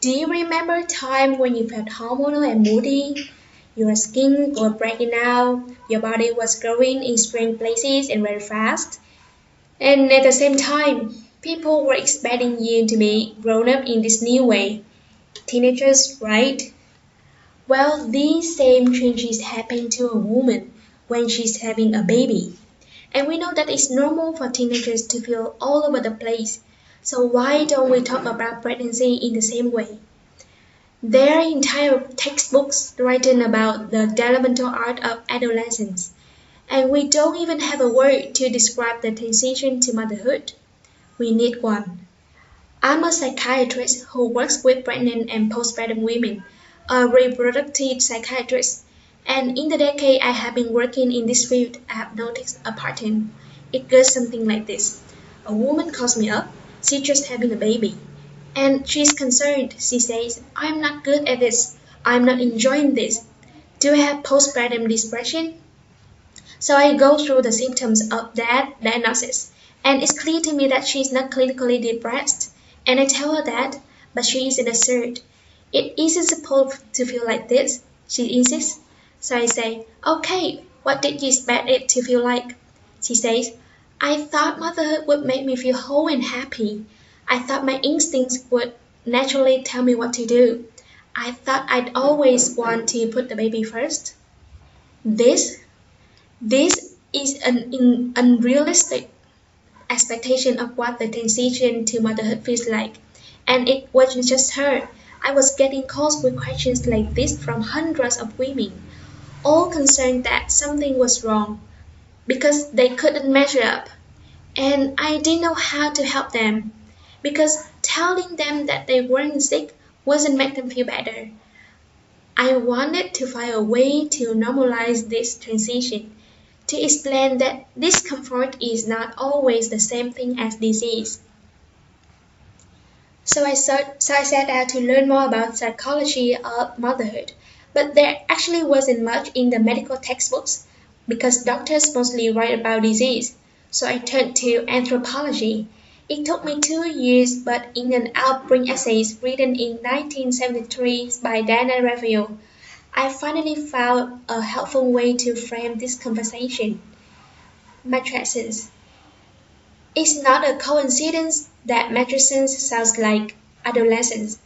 Do you remember a time when you felt hormonal and moody? Your skin was breaking out, your body was growing in strange places and very fast. And at the same time, people were expecting you to be grown up in this new way. Teenagers, right? Well, these same changes happen to a woman when she's having a baby. And we know that it's normal for teenagers to feel all over the place. So why don't we talk about pregnancy in the same way? There are entire textbooks written about the developmental art of adolescence, and we don't even have a word to describe the transition to motherhood. We need one. I'm a psychiatrist who works with pregnant and postpartum women, a reproductive psychiatrist, and in the decade I have been working in this field, I have noticed a pattern. It goes something like this. A woman calls me up, she's just having a baby. And she's concerned. She says, I'm not good at this. I'm not enjoying this. Do I have postpartum depression? So I go through the symptoms of that diagnosis. And it's clear to me that she's not clinically depressed. And I tell her that, but she isn't assured. It isn't supposed to feel like this, she insists. So I say, okay, what did you expect it to feel like? She says, I thought motherhood would make me feel whole and happy. I thought my instincts would naturally tell me what to do. I thought I'd always want to put the baby first. This, this is an unrealistic expectation of what the transition to motherhood feels like. And it wasn't just her. I was getting calls with questions like this from hundreds of women, all concerned that something was wrong because they couldn't measure up. And I didn't know how to help them because telling them that they weren't sick wasn't make them feel better. I wanted to find a way to normalize this transition, to explain that discomfort is not always the same thing as disease. So I set out to learn more about psychology of motherhood, but there actually wasn't much in the medical textbooks because doctors mostly write about disease. So I turned to anthropology. It took me 2 years, but in an outbring essay written in 1973 by Dana Raphael, I finally found a helpful way to frame this conversation. Mattresses. It's not a coincidence that mattresses sounds like adolescence.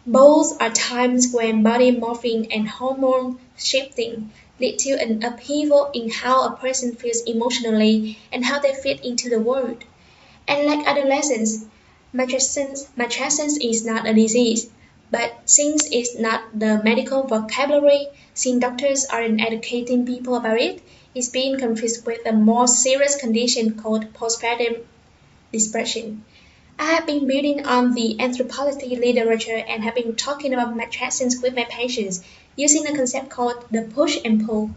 Both are times when body morphing and hormone shifting lead to an upheaval in how a person feels emotionally and how they fit into the world. And like adolescence, mattresses is not a disease, but since it's not the medical vocabulary, since doctors aren't educating people about it, it's being confused with a more serious condition called postpartum depression. I have been building on the anthropology literature and have been talking about mattresses with my patients using a concept called the push and pull.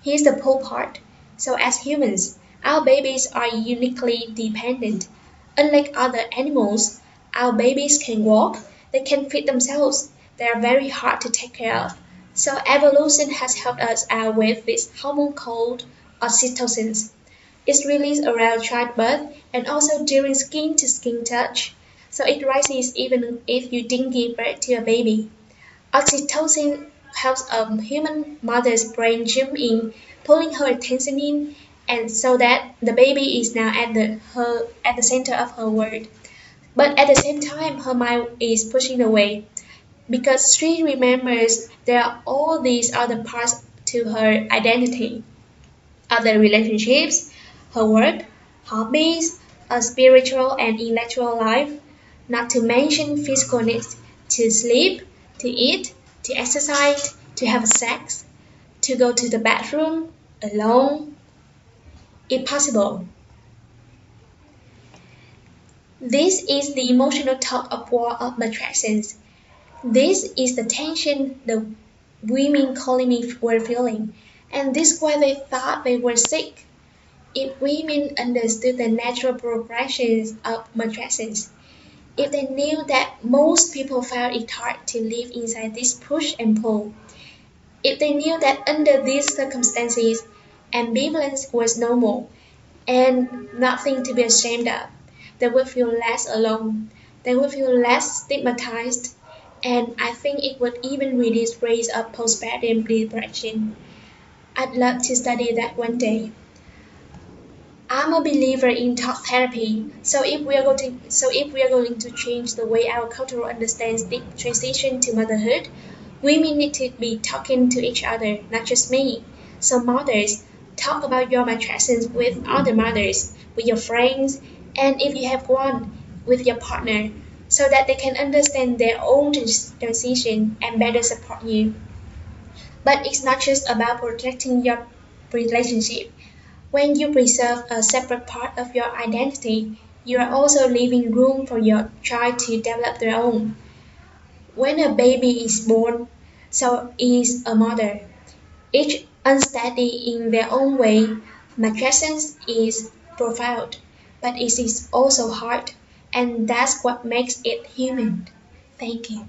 Here's the pull part. So as humans, our babies are uniquely dependent. Unlike other animals, our babies can walk, they can feed themselves, they are very hard to take care of. So evolution has helped us out with this hormone called oxytocin. It's released around childbirth and also during skin-to-skin touch. So it rises even if you didn't give birth to a baby. Oxytocin helps a human mother's brain jump in, pulling her attention in, and so that the baby is now at the center of her world. But at the same time, her mind is pushing away because she remembers there are all these other parts to her identity, other relationships, her work, hobbies, a spiritual and intellectual life, not to mention physical needs to sleep, to eat, to exercise, to have sex, to go to the bathroom alone, if possible. This is the emotional tug of war of mattresses. This is the tension the women calling me were feeling, and this is why they thought they were sick. If women understood the natural progressions of mattresses, if they knew that most people found it hard to live inside this push and pull, if they knew that under these circumstances, ambivalence was normal and nothing to be ashamed of, they would feel less alone, they would feel less stigmatized, and I think it would even reduce rates of postpartum depression. I'd love to study that one day. I'm a believer in talk therapy. So if we are going to change the way our culture understands the transition to motherhood, women need to be talking to each other, not just me. So mothers, talk about your mattresses with other mothers, with your friends, and if you have one, with your partner, so that they can understand their own transition and better support you. But it's not just about protecting your relationship. When you preserve a separate part of your identity, you are also leaving room for your child to develop their own. When a baby is born, so is a mother, each unsteady in their own way. My presence is profound, but it is also hard, and that's what makes it human. Thank you.